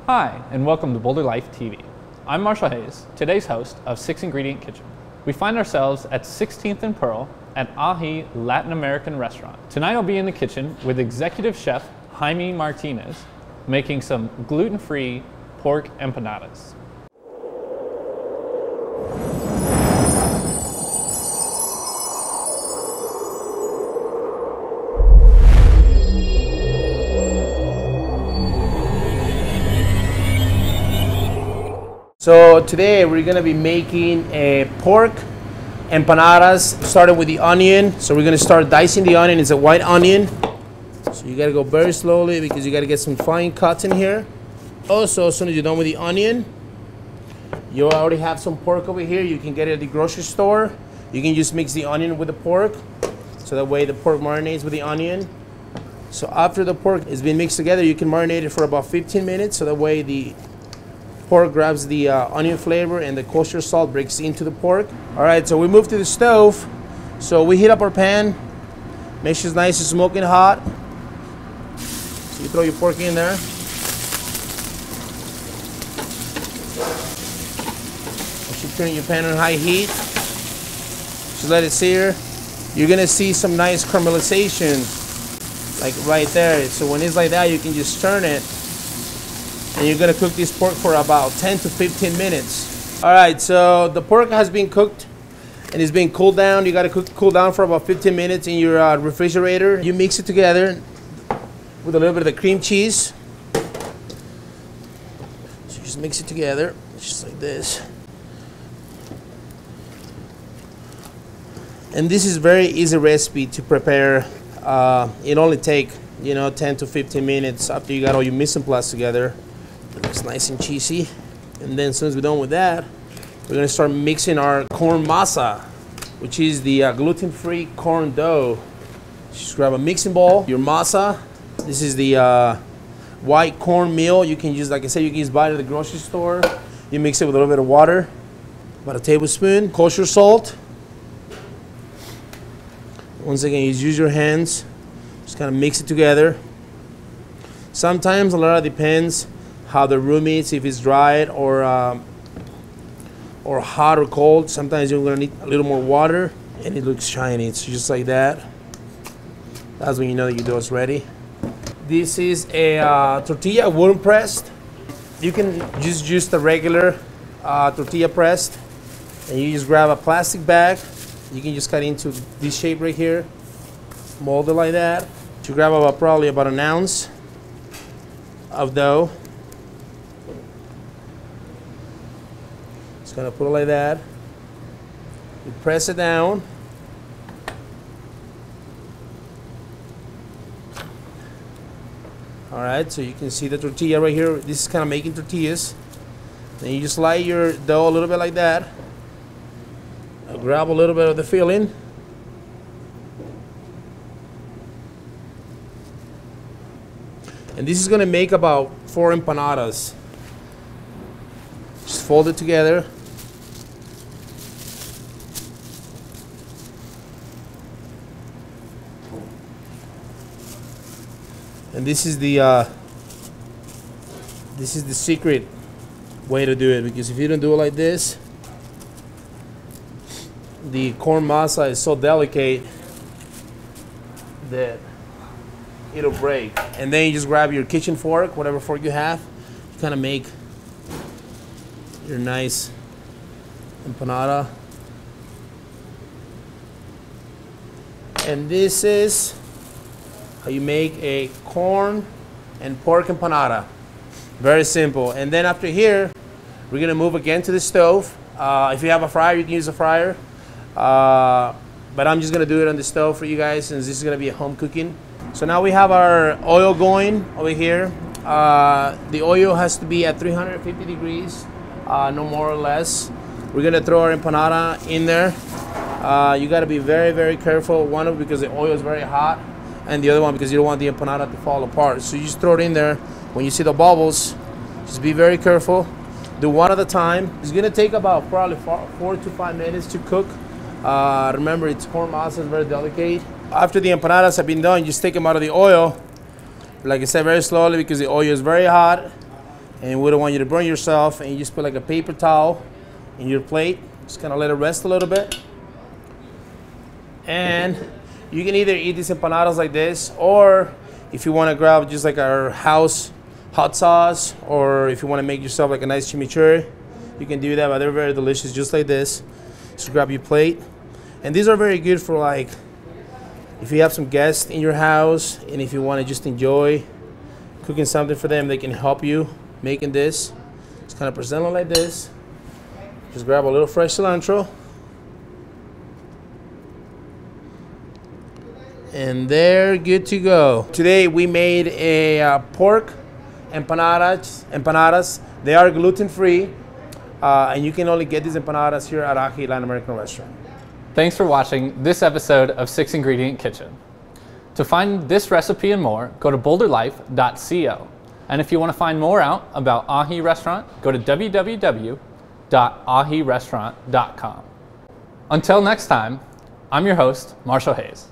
Hi, and welcome to Boulder Life TV. I'm Marshall Hayes, today's host of 6 Ingredient Kitchen. We find ourselves at 16th and Pearl at Aji Latin American Restaurant. Tonight I'll be in the kitchen with Executive Chef Jaime Martinez making some gluten-free pork empanadas. So today we're gonna be making a pork empanadas, starting with the onion. So we're gonna start dicing the onion. It's a white onion. So you gotta go very slowly because you gotta get some fine cuts in here. Also, as soon as you're done with the onion, you already have some pork over here. You can get it at the grocery store. You can just mix the onion with the pork. So that way the pork marinates with the onion. So after the pork has been mixed together, you can marinate it for about 15 minutes. So that way the pork grabs the onion flavor and the kosher salt breaks into the pork. All right, so we move to the stove. So we heat up our pan, make sure it's nice and smoking hot. So you throw your pork in there. You turn your pan on high heat. Just let it sear. You're gonna see some nice caramelization, like right there. So when it's like that, you can just turn it. And you're gonna cook this pork for about 10 to 15 minutes. All right, so the pork has been cooked and it's been cooled down. You gotta cool down for about 15 minutes in your refrigerator. You mix it together with a little bit of the cream cheese. So just mix it together, just like this. And this is very easy recipe to prepare. It only takes 10 to 15 minutes after you got all your mise en place together. It looks nice and cheesy. And then as soon as we're done with that, we're gonna start mixing our corn masa, which is the gluten-free corn dough. Just grab a mixing bowl, your masa. This is the white corn meal. You can use, like I said, you can just buy it at the grocery store. You mix it with a little bit of water, about a tablespoon. Kosher salt. Once again, you use your hands. Just kind of mix it together. Sometimes a lot of depends how the room is, if it's dried or hot or cold. Sometimes you're gonna need a little more water, and it looks shiny. It's just like that. That's when you know that your dough is ready. This is a tortilla wooden pressed. You can just use the regular tortilla pressed, and you just grab a plastic bag. You can just cut into this shape right here, mold it like that. You grab probably about an ounce of dough. Just gonna put it like that. You press it down. All right, so you can see the tortilla right here. This is kind of making tortillas. Then you just slide your dough a little bit like that. Grab a little bit of the filling. And this is gonna make about 4 empanadas. Just fold it together. And this is the secret way to do it, because if you don't do it like this, the corn masa is so delicate that it'll break. And then you just grab your kitchen fork, whatever fork you have, you kind of make your nice empanada. And this is how you make a corn and pork empanada. Very simple. And then after here, we're gonna move again to the stove. If you have a fryer, you can use a fryer. But I'm just gonna do it on the stove for you guys, since this is gonna be a home cooking. So now we have our oil going over here. The oil has to be at 350 degrees, no more or less. We're gonna throw our empanada in there. You gotta be very, very careful. One, because the oil is very hot, and the other one because you don't want the empanada to fall apart. So you just throw it in there. When you see the bubbles, just be very careful. Do one at a time. It's gonna take about probably 4 to 5 minutes to cook. Remember, it's corn masa, is very delicate. After the empanadas have been done, just take them out of the oil. Like I said, very slowly because the oil is very hot. and we don't want you to burn yourself, and you just put like a paper towel in your plate. Just kind of let it rest a little bit. And you can either eat these empanadas like this, or if you want to grab just like our house hot sauce, or if you want to make yourself like a nice chimichurri, you can do that, but they're very delicious just like this. Just grab your plate. And these are very good for like if you have some guests in your house and if you want to just enjoy cooking something for them, they can help you making this. Just kind of present it like this. Just grab a little fresh cilantro. And they're good to go. Today we made a pork empanadas. They are gluten-free, and you can only get these empanadas here at Aji Latin American Restaurant. Thanks for watching this episode of 6 Ingredient Kitchen. To find this recipe and more, go to boulderlife.co. And if you want to find more out about Aji Restaurant, go to www.ajirestaurant.com. Until next time, I'm your host, Marshall Hayes.